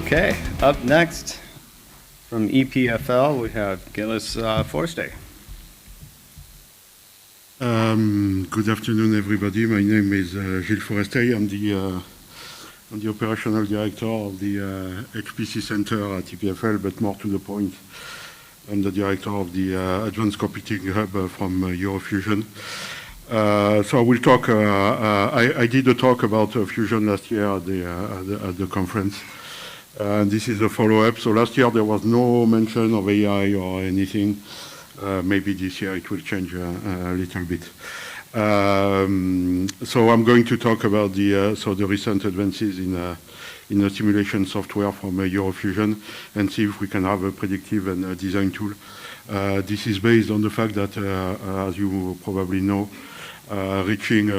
Okay, up next from EPFL, we have Gilles Fourestey. Good afternoon, everybody. My name is Gilles Fourestey. I'm the operational director of the HPC Center at EPFL, but more to the point, I'm the director of the Advanced Computing Hub from EUROfusion. So I will talk. I did a talk about fusion last year at the conference. This is a follow-up. So last year there was no mention of AI or anything. Maybe this year it will change a little bit. So I'm going to talk about the recent advances in the simulation software from EUROfusion and see if we can have a predictive and design tool. This is based on the fact that, as you probably know, reaching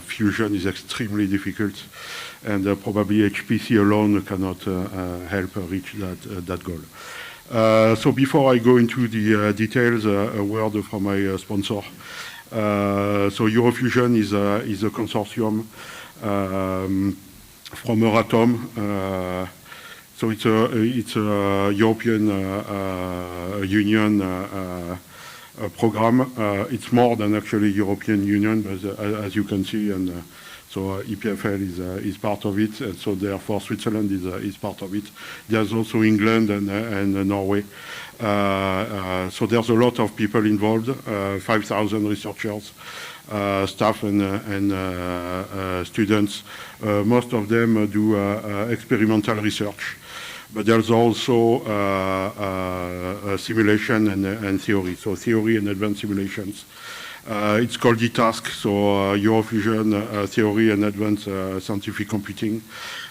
fusion is extremely difficult, and probably HPC alone cannot help reach that goal. So before I go into the details, a word from my sponsor. So EUROfusion is a consortium from Euratom. So it's a European Union program. It's more than actually European Union, but as you can see, and so EPFL is part of it, and so therefore Switzerland is part of it. There's also England and Norway. So there's a lot of people involved, 5,000 researchers, staff and students. Most of them do experimental research, but there's also simulation and theory, so theory and advanced simulations. It's called eTask, so EUROfusion theory and advanced scientific computing.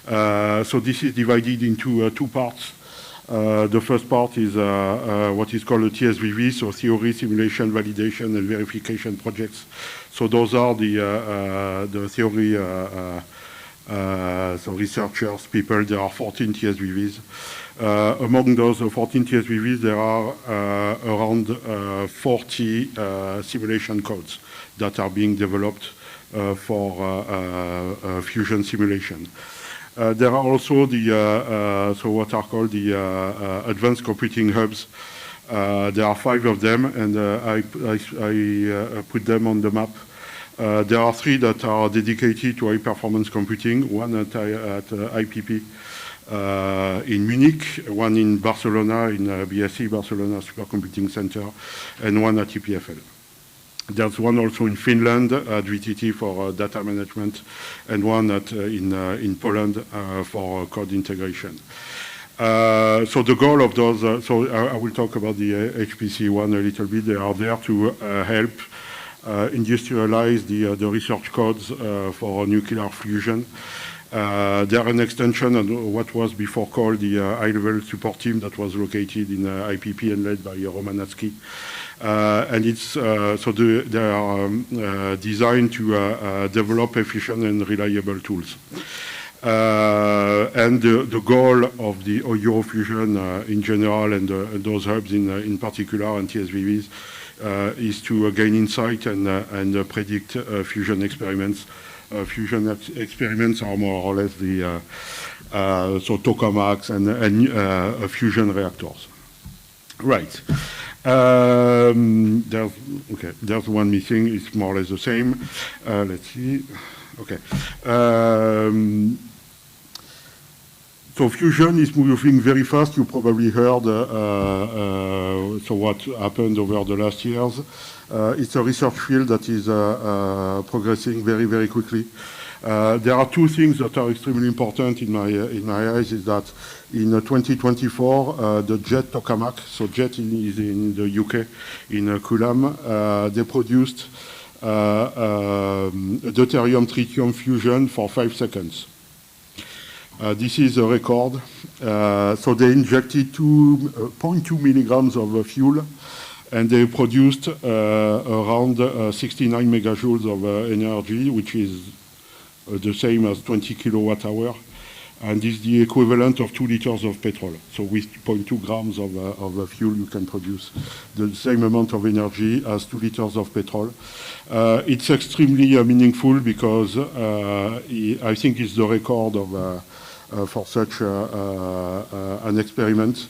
So this is divided into two parts. The first part is what is called a TSVV, so theory, simulation, validation, and verification projects. So those are the theory so researchers, people. There are 14 TSVVs. Among those 14 TSVVs, there are around 40 simulation codes that are being developed for fusion simulation. There are also so what are called the advanced computing hubs. There are 5 of them, and I put them on the map. There are 3 that are dedicated to high-performance computing, one at IPP in Munich, one in Barcelona, in BSC, Barcelona Supercomputing Center, and one at EPFL. There's one also in Finland at VTT for data management, and one in Poland for code integration. So the goal of those, so I will talk about the HPC one a little bit. They are there to help industrialize the research codes for nuclear fusion. They are an extension of what was before called the high-level support team that was located in IPP and led by Romanowski. And it's so they are designed to develop efficient and reliable tools. And the goal of the EUROfusion in general and those hubs in particular and TSVVs is to gain insight and predict fusion experiments. Fusion experiments are more or less the so tokamaks and fusion reactors. Right. There's one missing. It's more or less the same. Let's see. Okay. So fusion is moving very fast. You probably heard so what happened over the last years. It's a research field that is progressing very, very quickly. There are 2 things that are extremely important in my eyes. Is that in 2024, the JET tokamak, so JET is in the UK, in Kulam, they produced deuterium-tritium fusion for 5 seconds. This is a record. So they injected 2.2 milligrams of fuel, and they produced around 69 megajoules of energy, which is the same as 20 kilowatt hour, and is the equivalent of 2 liters of petrol. So with 0.2 grams of fuel, you can produce the same amount of energy as 2 liters of petrol. It's extremely meaningful because I think it's the record of for such an experiment.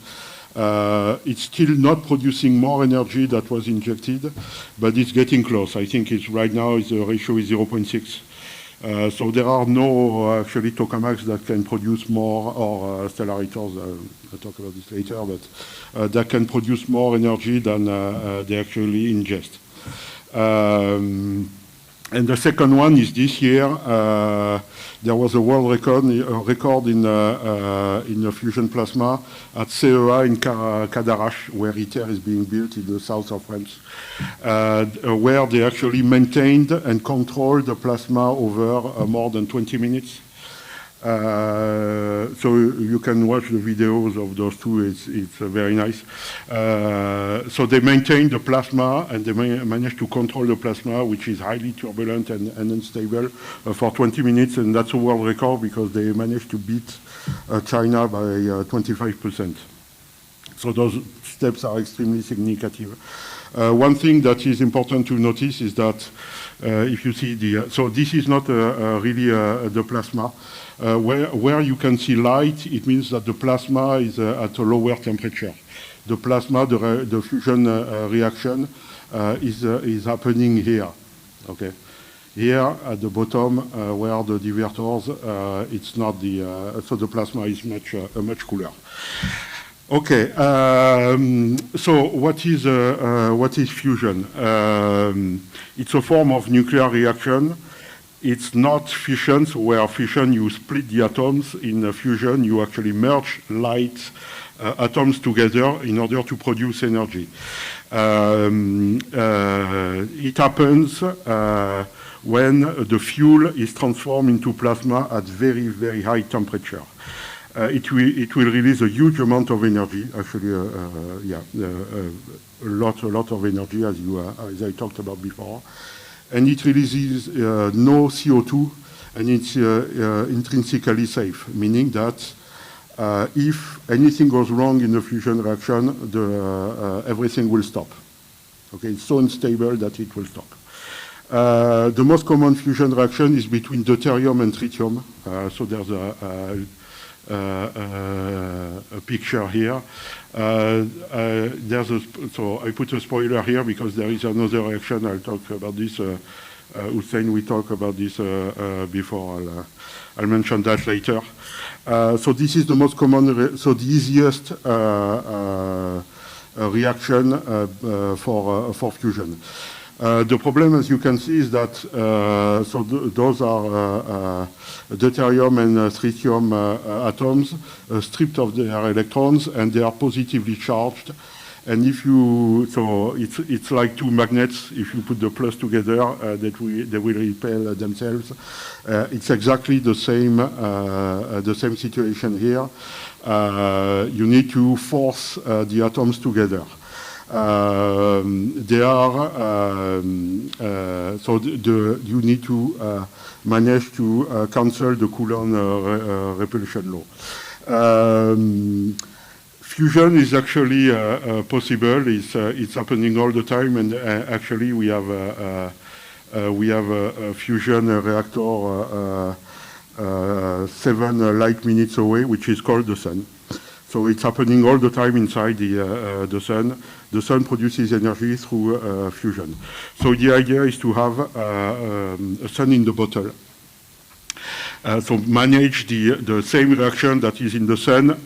It's still not producing more energy that was injected, but it's getting close. I think it's right now the ratio is 0.6. So there are no actually tokamaks that can produce more, or stellaritors, I'll talk about this later, but that can produce more energy than they actually ingest. And the second one is this year. There was a world record in the fusion plasma at CEA in Cadarache, where ITER is being built in the south of France, where they actually maintained and controlled the plasma over more than 20 minutes. So you can watch the videos of those two, it's very nice. So they maintained the plasma and they managed to control the plasma, which is highly turbulent and unstable, for 20 minutes, and that's a world record because they managed to beat China by 25%. So those steps are extremely significant. One thing that is important to notice is that if you see so this is not really the plasma. Where you can see light, it means that the plasma is at a lower temperature. The plasma, the fusion reaction is happening here. Okay, here at the bottom where the divertors, it's not so the plasma is much cooler. Okay, so what is fusion? It's a form of nuclear reaction. It's not fission, so where fission you split the atoms. In fusion you actually merge light atoms together in order to produce energy. It happens when the fuel is transformed into plasma at very, very high temperature. It will release a huge amount of energy, actually, a lot of energy, as I talked about before. And it releases no CO2, and it's intrinsically safe, meaning that if anything goes wrong in the fusion reaction, everything will stop. Okay, it's so unstable that it will stop. The most common fusion reaction is between deuterium and tritium. So there's a picture here. So I put a spoiler here because there is another reaction. I'll talk about this. Hussein, we talked about this before. I'll mention that later. So this is the most common, so the easiest reaction for fusion. The problem, as you can see, is that those are deuterium and tritium atoms stripped of their electrons, and they are positively charged. And if you, so it's like two magnets. If you put the plus together, they will repel themselves. It's exactly the same situation here. You need to force the atoms together. They are you need to manage to cancel the Coulomb repulsion law. Fusion is actually possible. It's happening all the time, and actually we have a fusion reactor 7 light minutes away, which is called the sun. So it's happening all the time inside the sun. The sun produces energy through fusion. So the idea is to have a sun in the bottle. So manage the same reaction that is in the sun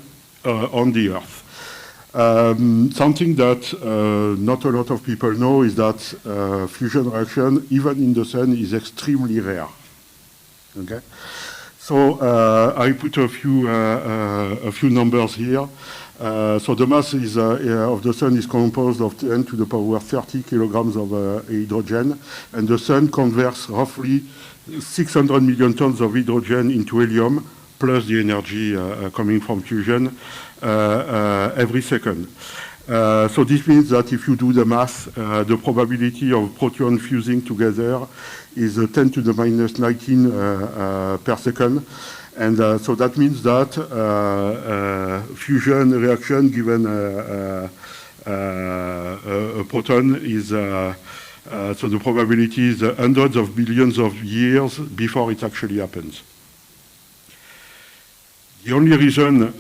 on the Earth. Something that not a lot of people know is that fusion reaction, even in the sun, is extremely rare. Okay. So I put a few numbers here. So the mass of the sun is composed of 10 to the power 30 kilograms of hydrogen, and the sun converts roughly 600 million tons of hydrogen into helium, plus the energy coming from fusion every second. So this means that if you do the math, the probability of proton fusing together is 10 to the minus 19 per second. And so that means that fusion reaction given a proton is, so the probability is hundreds of billions of years before it actually happens. The only reason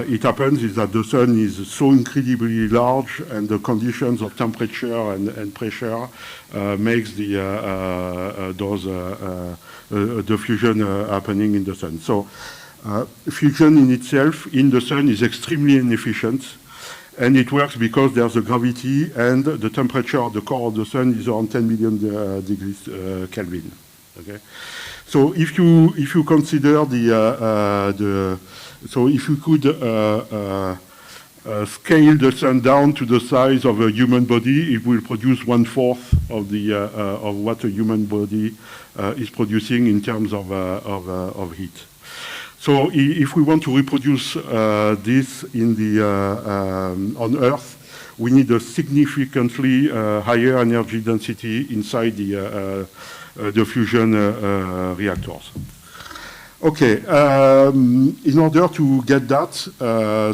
it happens is that the sun is so incredibly large, and the conditions of temperature and pressure makes the fusion happening in the sun. So fusion in itself in the sun is extremely inefficient, and it works because there's a gravity, and the temperature of the core of the sun is around 10 million degrees Kelvin. Okay. So if you consider so if you could scale the sun down to the size of a human body, it will produce 1/4 of what a human body is producing in terms of heat. So if we want to reproduce this on Earth, we need a significantly higher energy density inside the fusion reactors. Okay, in order to get that,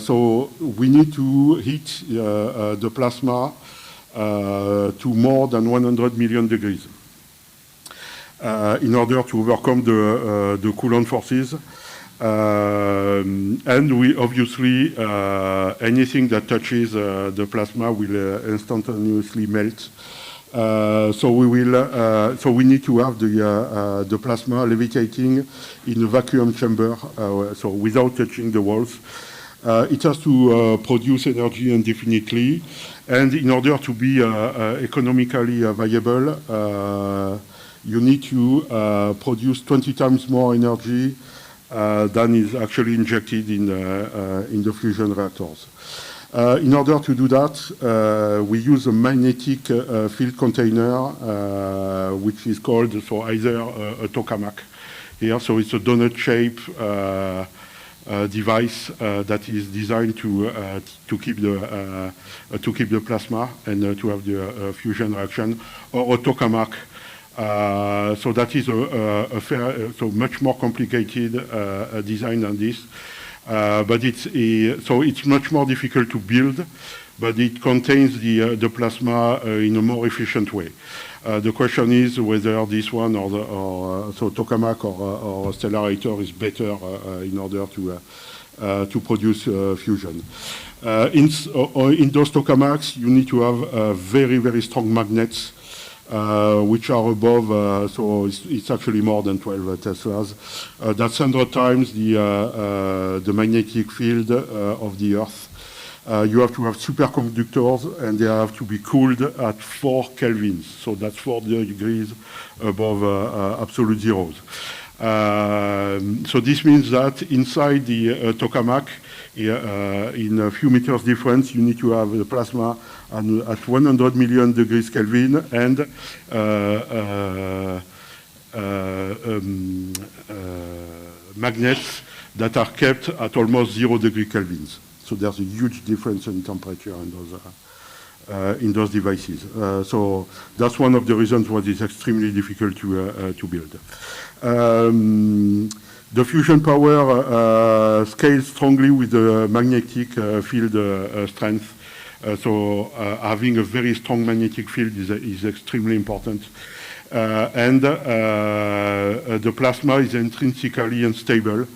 so we need to heat the plasma to more than 100 million degrees in order to overcome the Coulomb forces. And we obviously, anything that touches the plasma will instantaneously melt. So we need to have the plasma levitating in a vacuum chamber, so without touching the walls. It has to produce energy indefinitely, and in order to be economically viable, you need to produce 20 times more energy than is actually injected in the fusion reactors. In order to do that, we use a magnetic field container, which is called either a tokamak here. So it's a donut-shaped device that is designed to keep the plasma and to have the fusion reaction, or a tokamak. So that is so much more complicated design than this. But it's much more difficult to build, but it contains the plasma in a more efficient way. The question is whether this one or tokamak or stellarator is better in order to produce fusion. In those tokamaks, you need to have very, very strong magnets, which are above, so it's actually more than 12 Teslas. That's 100 times the magnetic field of the Earth. You have to have superconductors, and they have to be cooled at 4 kelvins. So that's 4 degrees above absolute zeros. So this means that inside the tokamak, in a few meters difference, you need to have the plasma at 100 million degrees Kelvin and magnets that are kept at almost 0 degree Kelvins. So there's a huge difference in temperature in those devices. So that's one of the reasons why it's extremely difficult to build. The fusion power scales strongly with the magnetic field strength. So having a very strong magnetic field is extremely important. And the plasma is intrinsically unstable,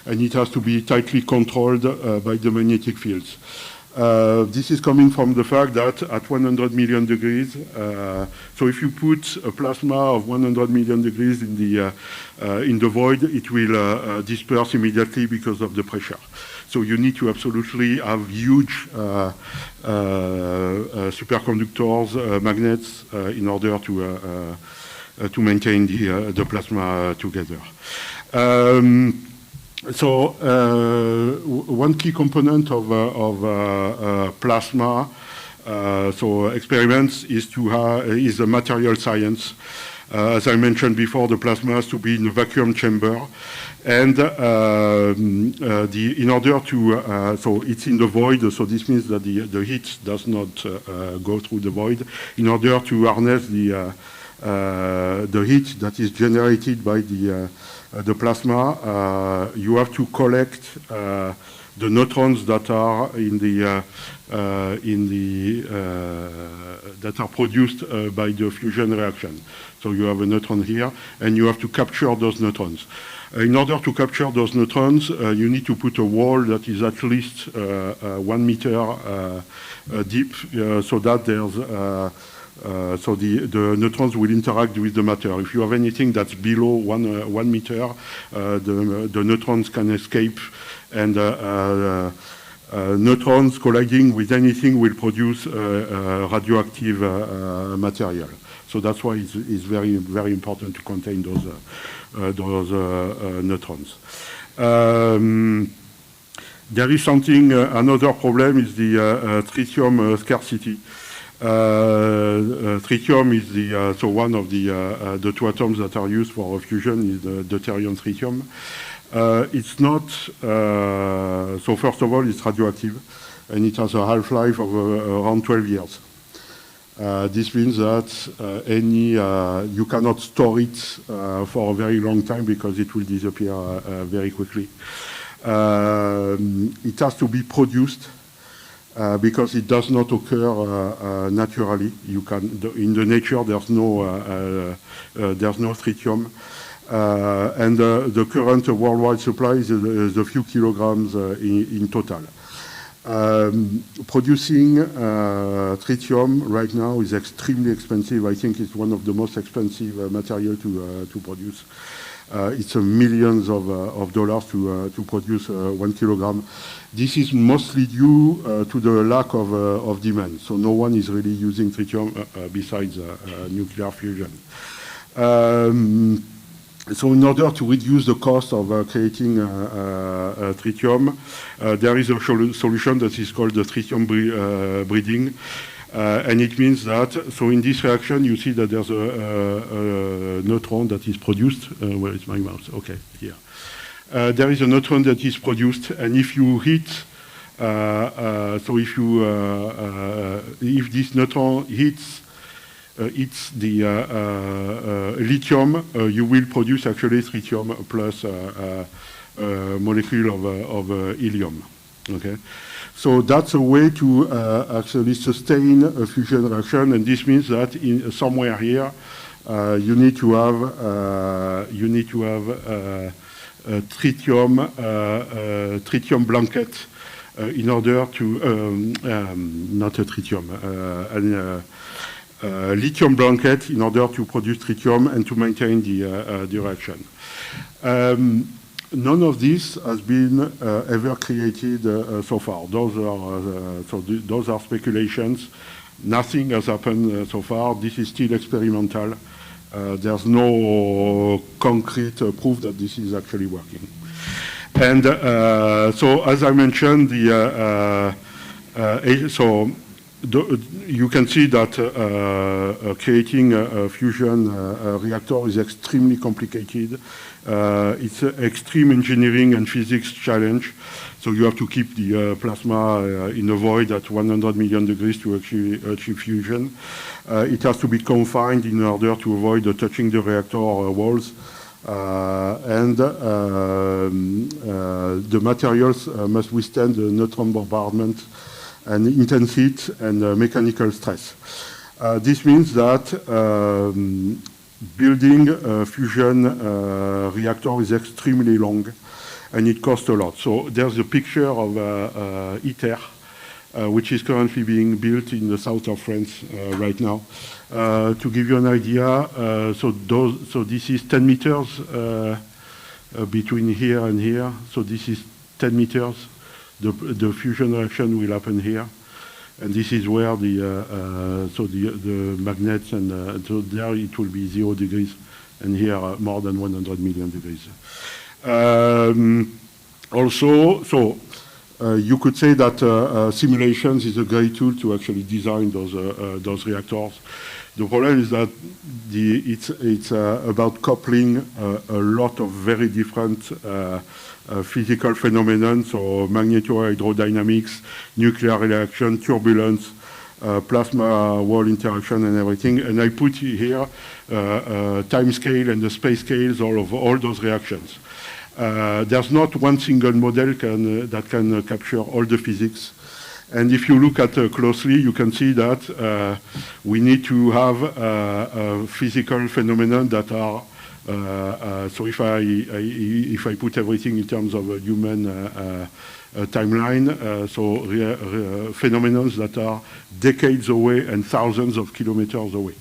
and it has to be tightly controlled by the magnetic fields. This is coming from the fact that at 100 million degrees, so if you put a plasma of 100 million degrees in the void, it will disperse immediately because of the pressure. So you need to absolutely have huge superconductors, magnets, in order to maintain the plasma together. So one key component of plasma, so experiments is the material science. As I mentioned before, the plasma has to be in a vacuum chamber, and in order to so it's in the void. So this means that the heat does not go through the void. In order to harness the heat that is generated by the plasma, you have to collect the neutrons that are that are produced by the fusion reaction. So you have a neutron here, and you have to capture those neutrons. In order to capture those neutrons, you need to put a wall that is at least 1 meter deep, so that there's so the neutrons will interact with the matter. If you have anything that's below 1 meter, the neutrons can escape, and neutrons colliding with anything will produce radioactive material. So that's why it's very, very important to contain those neutrons. There is something, another problem is the tritium scarcity. Tritium is so one of the two atoms that are used for fusion is the deuterium tritium. It's not, so first of all, it's radioactive, and it has a half-life of around 12 years. This means that you cannot store it for a very long time because it will disappear very quickly. It has to be produced because it does not occur naturally. In the nature there's no tritium, and the current worldwide supply is a few kilograms in total. Producing tritium right now is extremely expensive. I think it's one of the most expensive material to produce. It's millions of dollars to produce 1 kilogram. This is mostly due to the lack of demand. So no one is really using tritium besides nuclear fusion. So in order to reduce the cost of creating tritium, there is a solution that is called the tritium breeding. And it means that, so in this reaction, you see that there's a neutron that is produced. Where is my mouse? Okay, here. There is a neutron that is produced, and if you hit, so if this neutron hits the lithium, you will produce actually tritium plus a molecule of helium. Okay, so that's a way to actually sustain a fusion reaction, and this means that somewhere here you need to have a tritium blanket in order to not a tritium. Lithium blanket in order to produce tritium and to maintain the reaction. None of this has been ever created so far. Those are speculations. Nothing has happened so far. This is still experimental. There's no concrete proof that this is actually working. And so, as I mentioned, you can see that creating a fusion reactor is extremely complicated. It's an extreme engineering and physics challenge. So you have to keep the plasma in a void at 100 million degrees to achieve fusion. It has to be confined in order to avoid touching the reactor walls. And the materials must withstand the neutron bombardment and intense heat and mechanical stress. This means that building a fusion reactor is extremely long, and it costs a lot. So there's a picture of ITER, which is currently being built in the south of France right now. To give you an idea, so this is 10 meters between here and here. So this is 10 meters. The fusion reaction will happen here, and this is where the magnets and so there it will be 0 degrees, and here more than 100 million degrees. Also, so you could say that simulations is a great tool to actually design those reactors. The problem is that it's about coupling a lot of very different physical phenomena, so magneto-hydrodynamics, nuclear reaction, turbulence, plasma wall interaction, and everything. And I put here time scale and the space scales of all those reactions. There's not one single model that can capture all the physics. And if you look at closely, you can see that we need to have physical phenomena that are So if I put everything in terms of a human timeline, phenomena that are decades away and thousands of kilometers away.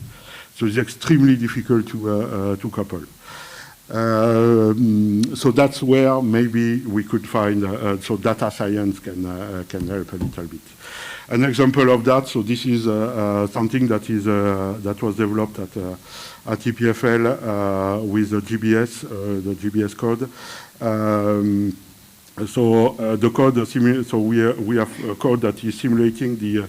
So it's extremely difficult to couple. So that's where maybe we could find, so data science can help a little bit. An example of that, so this is something that was developed at EPFL with the GBS code. The code, so we have a code that is simulating the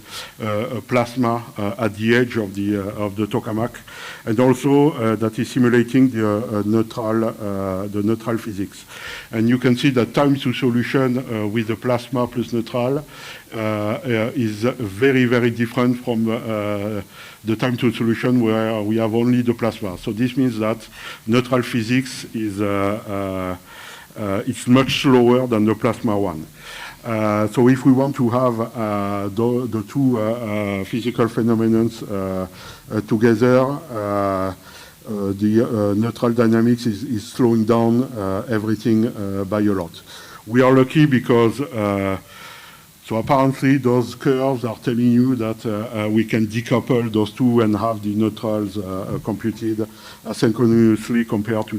plasma at the edge of the tokamak, and also that is simulating the neutral physics. And you can see that time to solution with the plasma plus neutral is very, very different from the time to solution where we have only the plasma. So this means that neutral physics is it's much slower than the plasma one. So if we want to have the two physical phenomena together, the neutral dynamics is slowing down everything by a lot. We are lucky because so apparently those curves are telling you that we can decouple those two and have the neutrals computed asynchronously compared to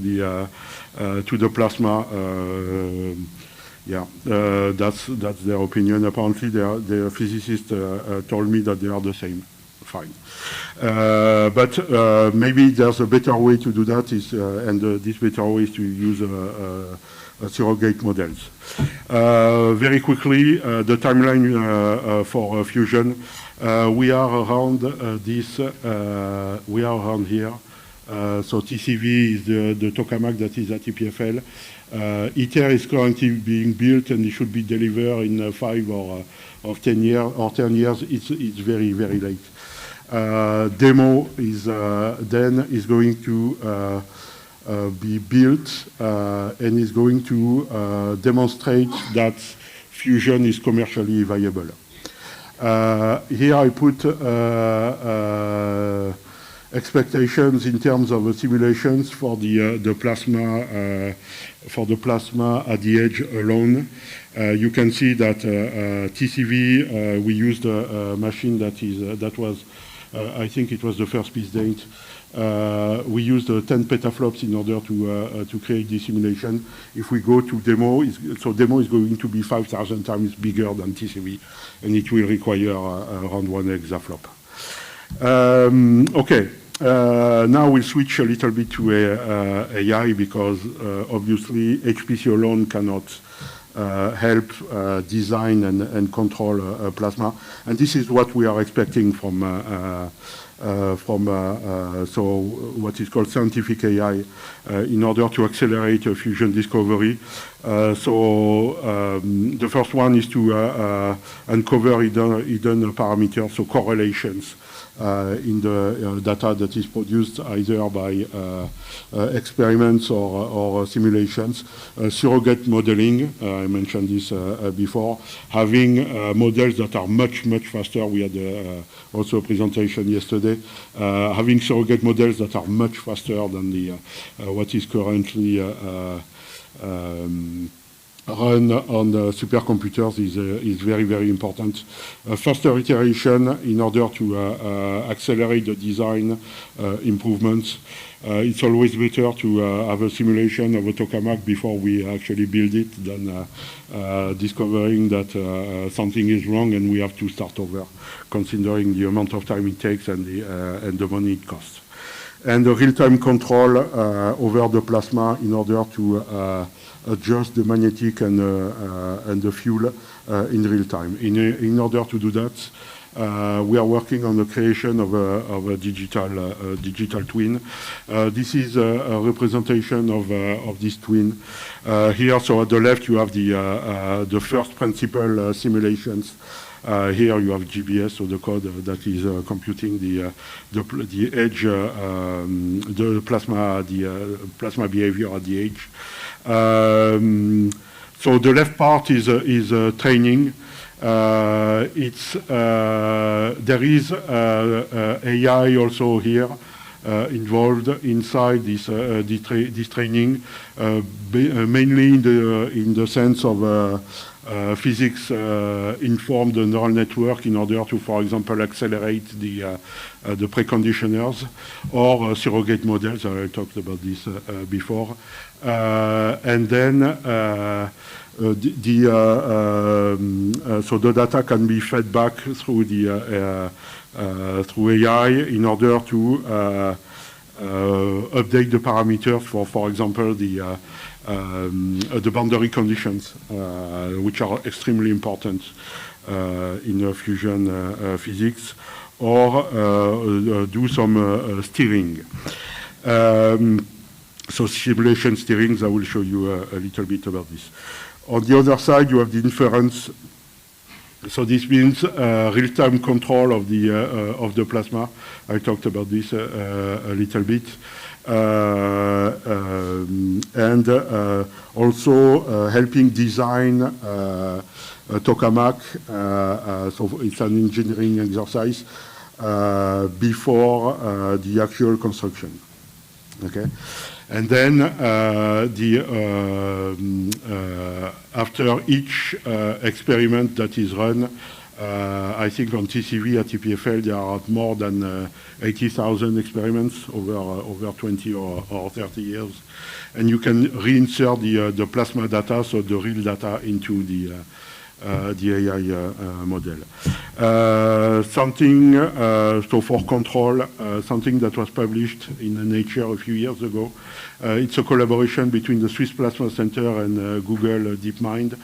the plasma. That's their opinion. Apparently, their physicists told me that they are the same. Fine. But maybe there's a better way to do that, and this better way is to use surrogate models. Very quickly, the timeline for fusion. We are around this. We are around here. So TCV is the tokamak that is at EPFL. ITER is currently being built and it should be delivered in 5 or 10 years. It's very, very late. Demo is then is going to be built and is going to demonstrate that fusion is commercially viable. Here I put expectations in terms of simulations for the plasma at the edge alone. You can see that TCV we used a machine that was I think it was the first piece date. We used 10 petaflops in order to create this simulation. If we go to demo, so demo is going to be 5,000 times bigger than TCV, and it will require around 1 exaflop. Okay, now we'll switch a little bit to AI because obviously HPC alone cannot help design and control plasma, and this is what we are expecting from so what is called scientific AI in order to accelerate fusion discovery. The first one is to uncover hidden parameters, so correlations in the data that is produced either by experiments or simulations. Surrogate modeling, I mentioned this before, having models that are much, much faster. We had also a presentation yesterday, having surrogate models that are much faster than the what is currently run on the supercomputers is very, very important. Faster iteration in order to accelerate the design improvements. It's always better to have a simulation of a tokamak before we actually build it than discovering that something is wrong and we have to start over, considering the amount of time it takes and the money it costs. And the real-time control over the plasma in order to adjust the magnetic and the fuel in real time. In order to do that, we are working on the creation of a digital twin. This is a representation of this twin. Here, so at the left, you have the first principle simulations. Here you have GBS, so the code that is computing the edge, the plasma behavior at the edge. So the left part is training. There is AI also here involved inside this training, mainly in the sense of physics informed neural network in order to, for example, accelerate the preconditioners, or surrogate models. I talked about this before. And then so the data can be fed back through through AI in order to update the parameters for example, the boundary conditions, which are extremely important in fusion physics, or do some steering. So simulation steerings, I will show you a little bit about this. On the other side, you have the inference. So this means real-time control of the plasma. I talked about this a little bit. And also helping design tokamak. So it's an engineering exercise before the actual construction. Okay. And then after each experiment that is run, I think on TCV at EPFL there are more than 80,000 experiments over 20 or 30 years, and you can reinsert the plasma data, so the real data, into the AI model. So for control, something that was published in Nature a few years ago. It's a collaboration between the Swiss Plasma Center and Google DeepMind.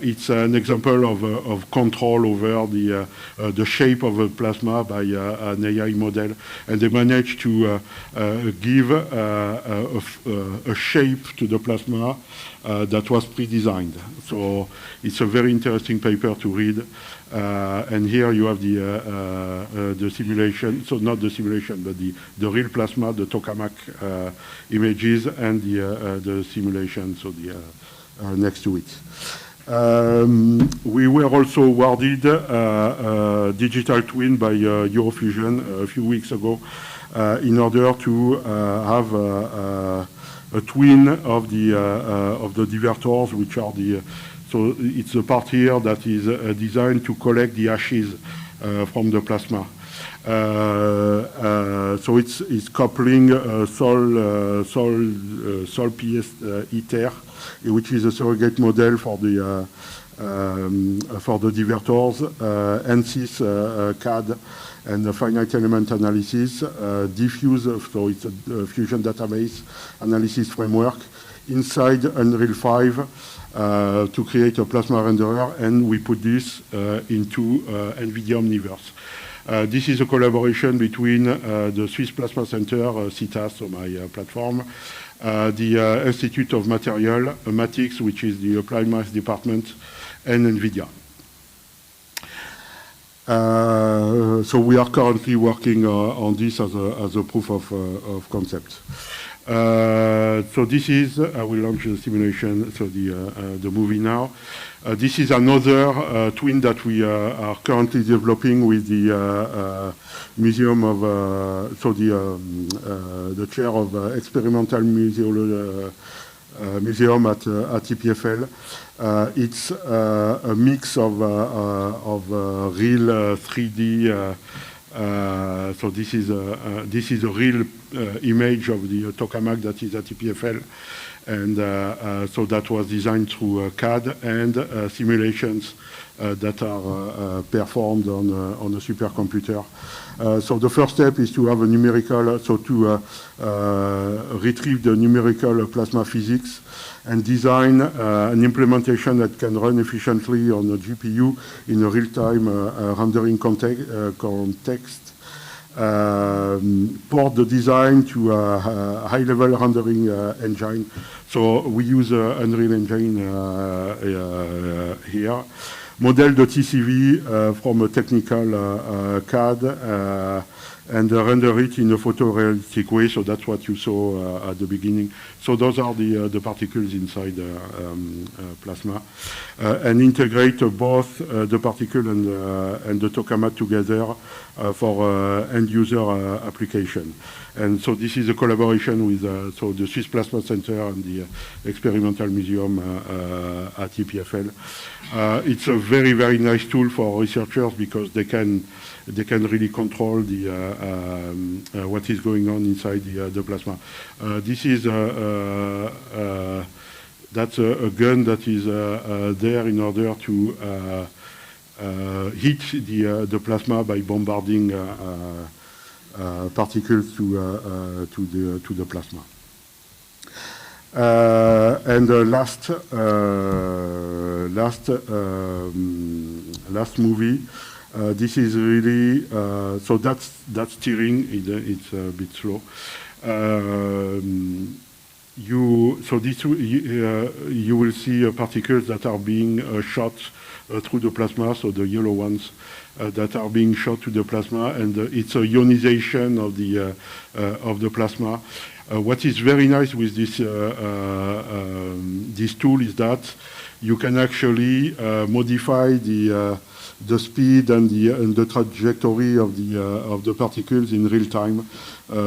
It's an example of control over the shape of a plasma by an AI model, and they managed to give a shape to the plasma that was pre-designed. So it's a very interesting paper to read. And here you have the simulation, so not the simulation, but the real plasma, the tokamak images, and the simulation, so next to it. We were also awarded a digital twin by EUROfusion a few weeks ago in order to have a twin of the divertors, which are so it's the part here that is designed to collect the ashes from the plasma. So it's coupling Sol PS ITER, which is a surrogate model for the divertors, ANSYS CAD, and the finite element analysis, diffuse, so it's a fusion database analysis framework inside Unreal 5 to create a plasma renderer, and we put this into NVIDIA Omniverse. This is a collaboration between the Swiss Plasma Center, CITAS, so my platform, the Institute of Material Matics, which is the Applied Math Department, and NVIDIA. So we are currently working on this as a proof of concept. So this is, I will launch the simulation, so the movie now. This is another twin that we are currently developing with the Museum of, so the chair of Experimental Museum at EPFL. It's a mix of real 3D. So this is a real image of the tokamak that is at EPFL, and so that was designed through CAD and simulations that are performed on a supercomputer. So the first step is to have a numerical, so to retrieve the numerical plasma physics and design an implementation that can run efficiently on a GPU in a real-time rendering context. Port the design to a high-level rendering engine. So we use Unreal Engine here. Model the TCV from a technical CAD, and render it in a photorealistic way. So that's what you saw at the beginning. So those are the particles inside plasma, and integrate both the particle and the tokamak together for end user application. And so this is a collaboration with so the Swiss Plasma Center and the Experimental Museum at EPFL. It's a very, very nice tool for researchers because they can really control the what is going on inside the plasma. This is that's a gun that is there in order to hit the plasma by bombarding particles to the plasma. And the last movie. This is really so that's steering. It's a bit slow. You will see particles that are being shot through the plasma. So the yellow ones that are being shot to the plasma, and it's a ionization of the plasma. What is very nice with this tool is that you can actually modify the speed and the trajectory of the particles in real time.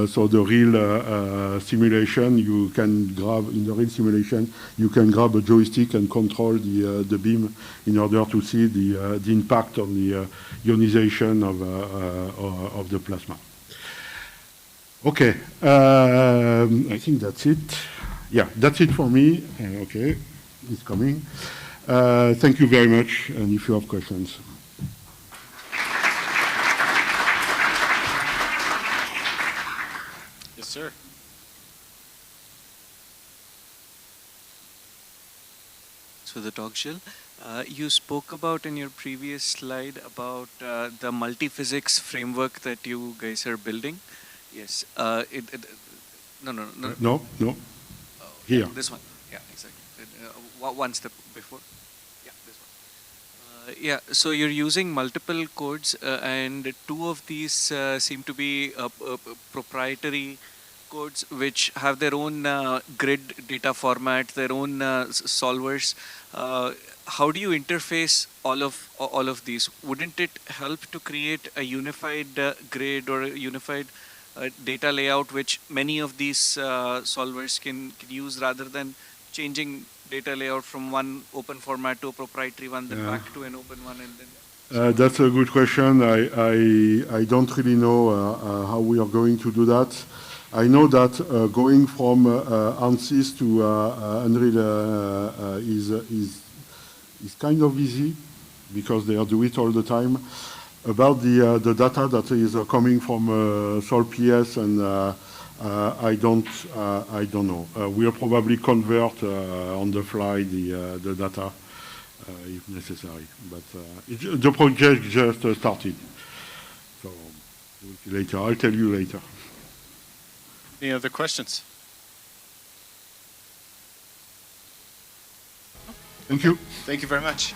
So the real simulation, you can grab in the real simulation, you can grab a joystick and control the beam in order to see the impact on the ionization of the plasma. Okay, I think that's it. Yeah, that's it for me. Okay, it's coming. Thank you very much, and if you have questions. Yes, sir. So the talk, Gilles, you spoke about in your previous slide about the multi-physics framework that you guys are building. Yes. No. No. Here. This one. Yeah, exactly. One step before. Yeah, this one. Yeah, so you're using multiple codes, and two of these seem to be proprietary codes which have their own grid data format, their own solvers. How do you interface all of these? Wouldn't it help to create a unified grid or a unified data layout which many of these solvers can use, rather than changing data layout from one open format to a proprietary one, then back to an open one, and then... That's a good question. I don't really know how we are going to do that. I know that going from ANSYS to Unreal is kind of easy because they do it all the time. About the data that is coming from SolPS, and I don't know. We'll probably convert on the fly the data if necessary. But the project just started, so we'll see later. I'll tell you later. Any other questions? Thank you. Thank you very much.